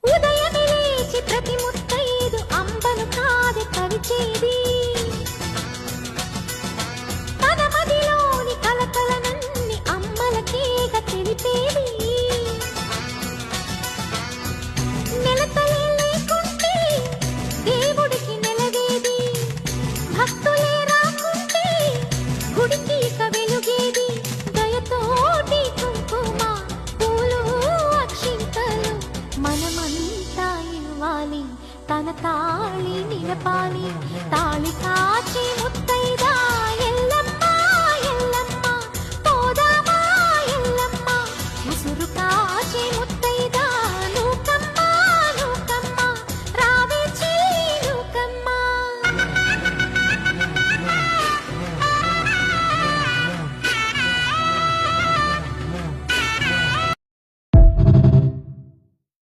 ఉదయమే లేచి ప్రతి ముత్తైదు అంబను కాదే పరిచేది తన మదిలోని కలకలనన్ని అమ్మలకేగ తెలిపేది నెలతలే లేకుంటే దేవుడికి నెలవేది భక్తులే రాకుంటే గుడికి ఇక వెలుగేది దయతోటి కుంకుమ పూలు అక్షింతలు మనమంతా ఇవ్వాలి తన తాళి నిలపాలి తాళి కాచి